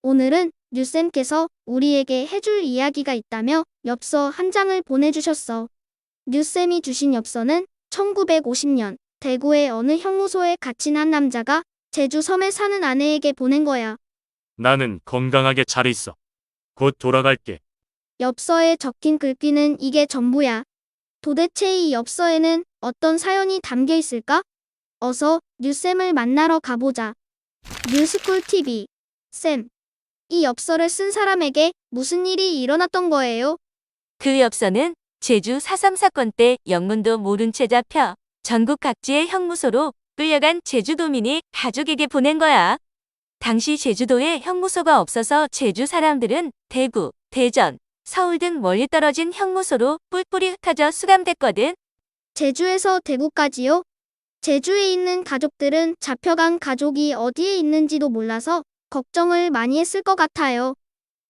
오늘은 류쌤께서 우리에게 해줄 이야기가 있다며 엽서 한 장을 보내주셨어. 류쌤이 주신 엽서는 1950년 대구의 어느 형무소에 갇힌 한 남자가 제주 섬에 사는 아내에게 보낸 거야. 나는 건강하게 잘 있어. 곧 돌아갈게. 엽서에 적힌 글귀는 이게 전부야. 도대체 이 엽서에는 어떤 사연이 담겨 있을까? 어서 류쌤을 만나러 가보자. 뉴스쿨 TV. 쌤, 이 엽서를 쓴 사람에게 무슨 일이 일어났던 거예요? 그 엽서는 제주 4.3 사건 때 영문도 모른 채 잡혀 전국 각지의 형무소로 끌려간 제주도민이 가족에게 보낸 거야. 당시 제주도에 형무소가 없어서 제주 사람들은 대구, 대전, 서울 등 멀리 떨어진 형무소로 뿔뿔이 흩어져 수감됐거든. 제주에서 대구까지요? 제주에 있는 가족들은 잡혀간 가족이 어디에 있는지도 몰라서 걱정을 많이 했을 것 같아요.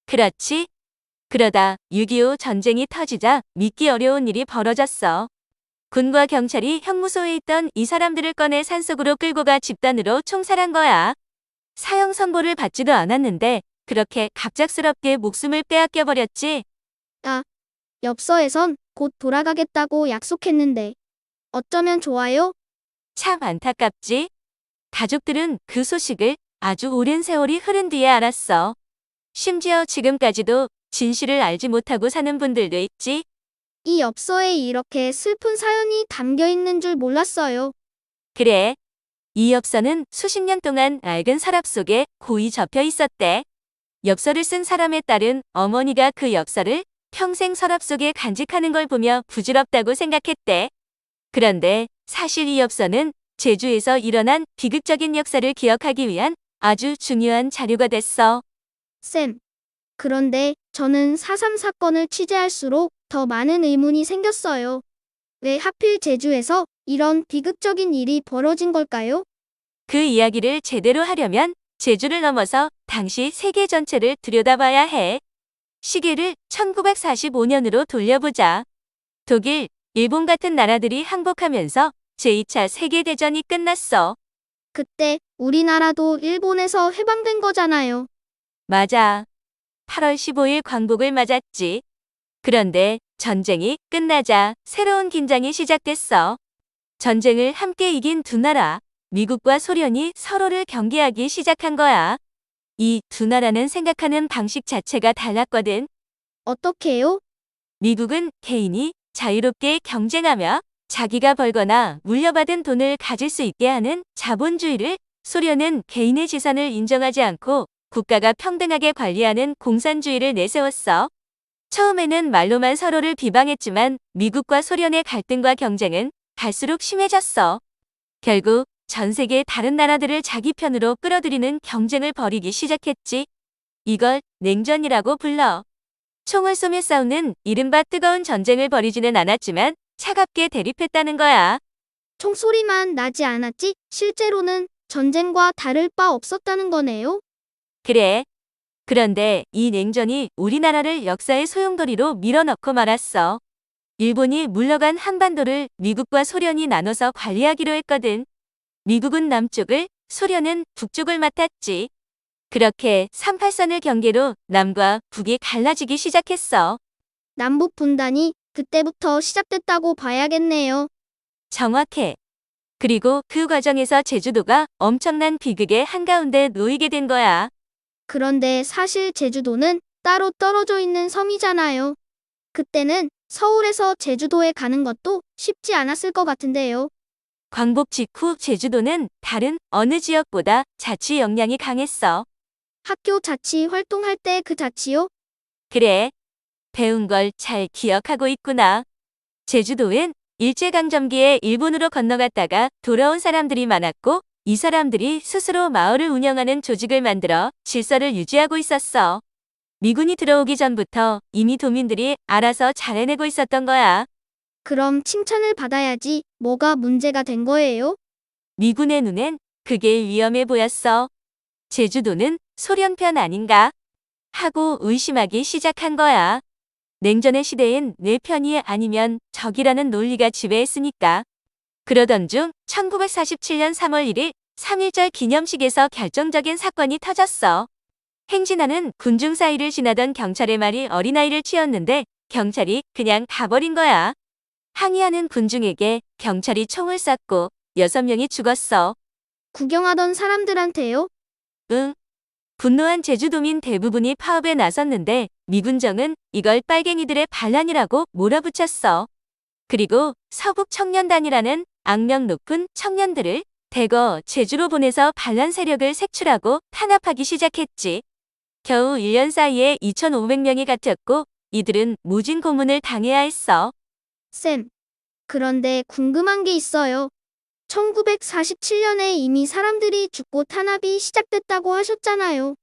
그렇지? 그러다 6.25 전쟁이 터지자 믿기 어려운 일이 벌어졌어. 군과 경찰이 형무소에 있던 이 사람들을 꺼내 산속으로 끌고 가 집단으로 총살한 거야. 사형 선고를 받지도 않았는데 그렇게 갑작스럽게 목숨을 빼앗겨 버렸지. 엽서에선 곧 돌아가겠다고 약속했는데 어쩌면 좋아요? 참 안타깝지? 가족들은 그 소식을 아주 오랜 세월이 흐른 뒤에 알았어. 심지어 지금까지도 진실을 알지 못하고 사는 분들도 있지. 이 엽서에 이렇게 슬픈 사연이 담겨 있는 줄 몰랐어요. 그래. 이 엽서는 수십 년 동안 낡은 서랍 속에 고이 접혀 있었대. 엽서를 쓴 사람의 딸은 어머니가 그 엽서를 평생 서랍 속에 간직하는 걸 보며 부질없다고 생각했대. 그런데 사실 이 엽서는 제주에서 일어난 비극적인 역사를 기억하기 위한 아주 중요한 자료가 됐어. 쌤, 그런데 저는 4.3 사건을 취재할수록 더 많은 의문이 생겼어요. 왜 하필 제주에서 이런 비극적인 일이 벌어진 걸까요? 그 이야기를 제대로 하려면 제주를 넘어서 당시 세계 전체를 들여다봐야 해. 시계를 1945년으로 돌려보자. 독일, 일본 같은 나라들이 항복하면서 제2차 세계대전이 끝났어. 그때 우리나라도 일본에서 해방된 거잖아요. 맞아. 8월 15일 광복을 맞았지. 그런데 전쟁이 끝나자 새로운 긴장이 시작됐어. 전쟁을 함께 이긴 두 나라, 미국과 소련이 서로를 경계하기 시작한 거야. 이 두 나라는 생각하는 방식 자체가 달랐거든. 어떻게요? 미국은 개인이 자유롭게 경쟁하며 자기가 벌거나 물려받은 돈을 가질 수 있게 하는 자본주의를, 소련은 개인의 재산을 인정하지 않고 국가가 평등하게 관리하는 공산주의를 내세웠어. 처음에는 말로만 서로를 비방했지만 미국과 소련의 갈등과 경쟁은 갈수록 심해졌어. 결국 전 세계 다른 나라들을 자기 편으로 끌어들이는 경쟁을 벌이기 시작했지. 이걸 냉전이라고 불러. 총을 쏘며 싸우는 이른바 뜨거운 전쟁을 벌이지는 않았지만 차갑게 대립했다는 거야. 총소리만 나지 않았지 실제로는 전쟁과 다를 바 없었다는 거네요. 그래. 그런데 이 냉전이 우리나라를 역사의 소용돌이로 밀어넣고 말았어. 일본이 물러간 한반도를 미국과 소련이 나눠서 관리하기로 했거든. 미국은 남쪽을, 소련은 북쪽을 맡았지. 그렇게 38선을 경계로 남과 북이 갈라지기 시작했어. 남북 분단이 그때부터 시작됐다고 봐야겠네요. 정확해. 그리고 그 과정에서 제주도가 엄청난 비극의 한가운데 놓이게 된 거야. 그런데 사실 제주도는 따로 떨어져 있는 섬이잖아요. 그때는 서울에서 제주도에 가는 것도 쉽지 않았을 것 같은데요. 광복 직후 제주도는 다른 어느 지역보다 자치 역량이 강했어. 학교 자치 활동할 때 그 자치요? 그래. 배운 걸 잘 기억하고 있구나. 제주도엔 일제강점기에 일본으로 건너갔다가 돌아온 사람들이 많았고, 이 사람들이 스스로 마을을 운영하는 조직을 만들어 질서를 유지하고 있었어. 미군이 들어오기 전부터 이미 도민들이 알아서 잘 해내고 있었던 거야. 그럼 칭찬을 받아야지 뭐가 문제가 된 거예요? 미군의 눈엔 그게 위험해 보였어. 제주도는 소련 편 아닌가 하고 의심하기 시작한 거야. 냉전의 시대엔 내 편이 아니면 적이라는 논리가 지배했으니까. 그러던 중 1947년 3월 1일 3.1절 기념식에서 결정적인 사건이 터졌어. 행진하는 군중 사이를 지나던 경찰의 말이 어린아이를 치었는데 경찰이 그냥 가버린 거야. 항의하는 군중에게 경찰이 총을 쐈고 6명이 죽었어. 구경하던 사람들한테요? 응. 분노한 제주도민 대부분이 파업에 나섰는데 미군정은 이걸 빨갱이들의 반란이라고 몰아붙였어. 그리고 서북 청년단이라는 악명 높은 청년들을 대거 제주로 보내서 반란 세력을 색출하고 탄압하기 시작했지. 겨우 1년 사이에 2,500명이 갇혔고 이들은 무진 고문을 당해야 했어. 쌤, 그런데 궁금한 게 있어요. 1947년에 이미 사람들이 죽고 탄압이 시작됐다고 하셨잖아요.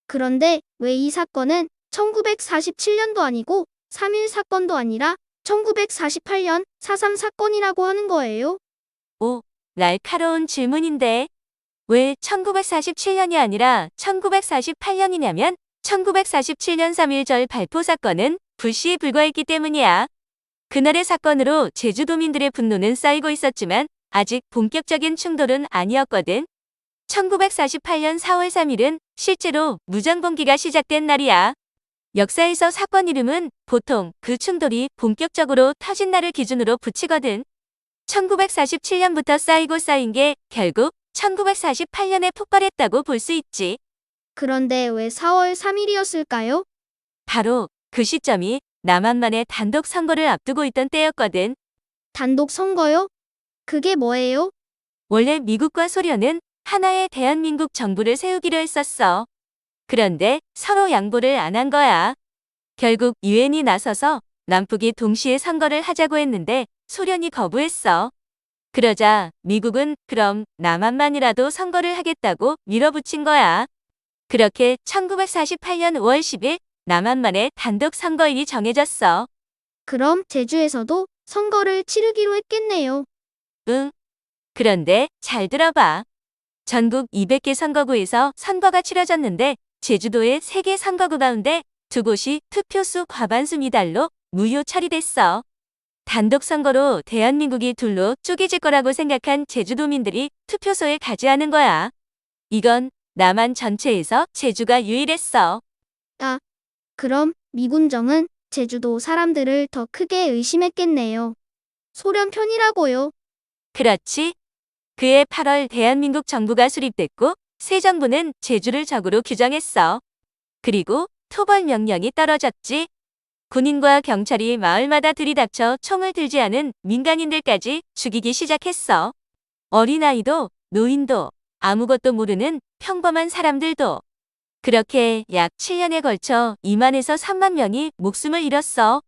그런데 왜 이 사건은 1947년도 아니고 3.1 사건도 아니라 1948년 4.3 사건이라고 하는 거예요? 오, 날카로운 질문인데 왜 1947년이 아니라 1948년이냐면 1947년 3.1절 발포 사건은 불시에 불과했기 때문이야. 그날의 사건으로 제주도민들의 분노는 쌓이고 있었지만 아직 본격적인 충돌은 아니었거든. 1948년 4월 3일은 실제로 무장봉기가 시작된 날이야. 역사에서 사건 이름은 보통 그 충돌이 본격적으로 터진 날을 기준으로 붙이거든. 1947년부터 쌓이고 쌓인 게 결국 1948년에 폭발했다고 볼 수 있지. 그런데 왜 4월 3일이었을까요? 바로 그 시점이 남한만의 단독 선거를 앞두고 있던 때였거든. 단독 선거요? 그게 뭐예요? 원래 미국과 소련은 하나의 대한민국 정부를 세우기로 했었어. 그런데 서로 양보를 안 한 거야. 결국 유엔이 나서서 남북이 동시에 선거를 하자고 했는데 소련이 거부했어. 그러자 미국은 그럼 남한만이라도 선거를 하겠다고 밀어붙인 거야. 그렇게 1948년 5월 10일 남한만의 단독 선거일이 정해졌어. 그럼 제주에서도 선거를 치르기로 했겠네요. 응. 그런데 잘 들어봐. 전국 200개 선거구에서 선거가 치러졌는데 제주도의 3개 선거구 가운데 2곳이 투표수 과반수 미달로 무효 처리됐어. 단독 선거로 대한민국이 둘로 쪼개질 거라고 생각한 제주도민들이 투표소에 가지 않은 거야. 이건 남한 전체에서 제주가 유일했어. 아, 그럼 미군정은 제주도 사람들을 더 크게 의심했겠네요. 소련 편이라고요. 그렇지. 그해 8월 대한민국 정부가 수립됐고 새 정부는 제주를 적으로 규정했어. 그리고 토벌 명령이 떨어졌지. 군인과 경찰이 마을마다 들이닥쳐 총을 들지 않은 민간인들까지 죽이기 시작했어. 어린아이도 노인도 아무것도 모르는 평범한 사람들도. 그렇게 약 7년에 걸쳐 2만에서 3만 명이 목숨을 잃었어.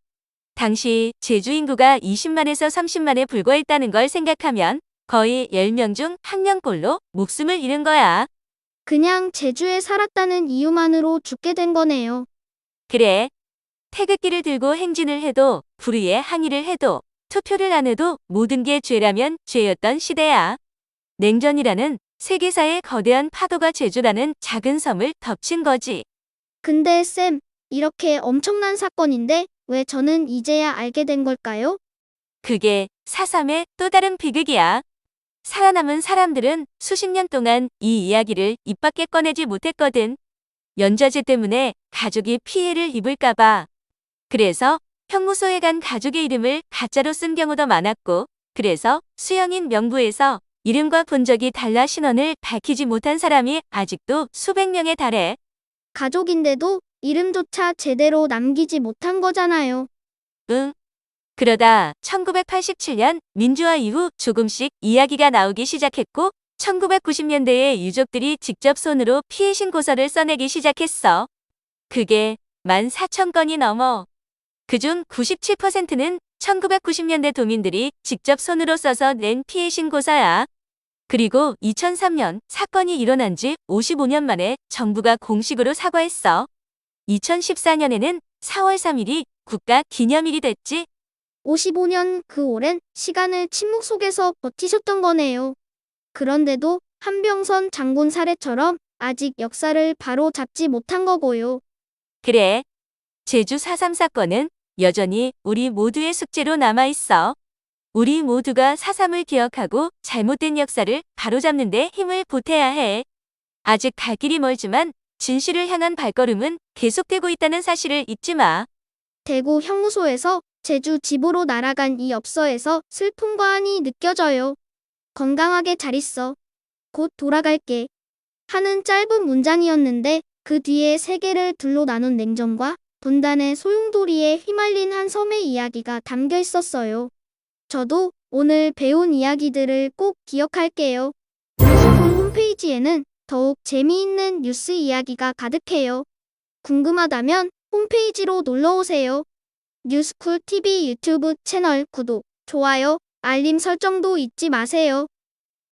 당시 제주 인구가 20만에서 30만에 불과했다는 걸 생각하면 거의 10명 중 1명꼴로 목숨을 잃은 거야. 그냥 제주에 살았다는 이유만으로 죽게 된 거네요. 그래. 태극기를 들고 행진을 해도 불의에 항의를 해도 투표를 안 해도 모든 게 죄라면 죄였던 시대야. 냉전이라는 세계사의 거대한 파도가 제주라는 작은 섬을 덮친 거지. 근데 쌤, 이렇게 엄청난 사건인데 왜 저는 이제야 알게 된 걸까요? 그게 4.3의 또 다른 비극이야. 살아남은 사람들은 수십 년 동안 이 이야기를 입 밖에 꺼내지 못했거든. 연좌제 때문에 가족이 피해를 입을까봐. 그래서 형무소에 간 가족의 이름을 가짜로 쓴 경우도 많았고, 그래서 수영인 명부에서 이름과 본적이 달라 신원을 밝히지 못한 사람이 아직도 수백 명에 달해. 가족인데도 이름조차 제대로 남기지 못한 거잖아요. 응. 그러다 1987년 민주화 이후 조금씩 이야기가 나오기 시작했고 1990년대에 유족들이 직접 손으로 피해 신고서를 써내기 시작했어. 그게 14,000건이 넘어. 그중 97%는 1990년대 도민들이 직접 손으로 써서 낸 피해 신고서야. 그리고 2003년 사건이 일어난 지 55년 만에 정부가 공식으로 사과했어. 2014년에는 4월 3일이 국가 기념일이 됐지. 55년 그 오랜 시간을 침묵 속에서 버티셨던 거네요. 그런데도 한병선 장군 사례처럼 아직 역사를 바로 잡지 못한 거고요. 그래. 제주 4.3 사건은 여전히 우리 모두의 숙제로 남아있어. 우리 모두가 4.3을 기억하고 잘못된 역사를 바로잡는 데 힘을 보태야 해. 아직 갈 길이 멀지만 진실을 향한 발걸음은 계속되고 있다는 사실을 잊지 마. 대구 형무소에서 제주 집으로 날아간 이 엽서에서 슬픔과 한이 느껴져요. 건강하게 잘 있어. 곧 돌아갈게. 하는 짧은 문장이었는데 그 뒤에 세계를 둘로 나눈 냉정과 분단의 소용돌이에 휘말린 한 섬의 이야기가 담겨 있었어요. 저도 오늘 배운 이야기들을 꼭 기억할게요. 뉴스풀 홈페이지에는 더욱 재미있는 뉴스 이야기가 가득해요. 궁금하다면 홈페이지로 놀러오세요. 뉴스쿨 TV 유튜브 채널 구독, 좋아요, 알림 설정도 잊지 마세요.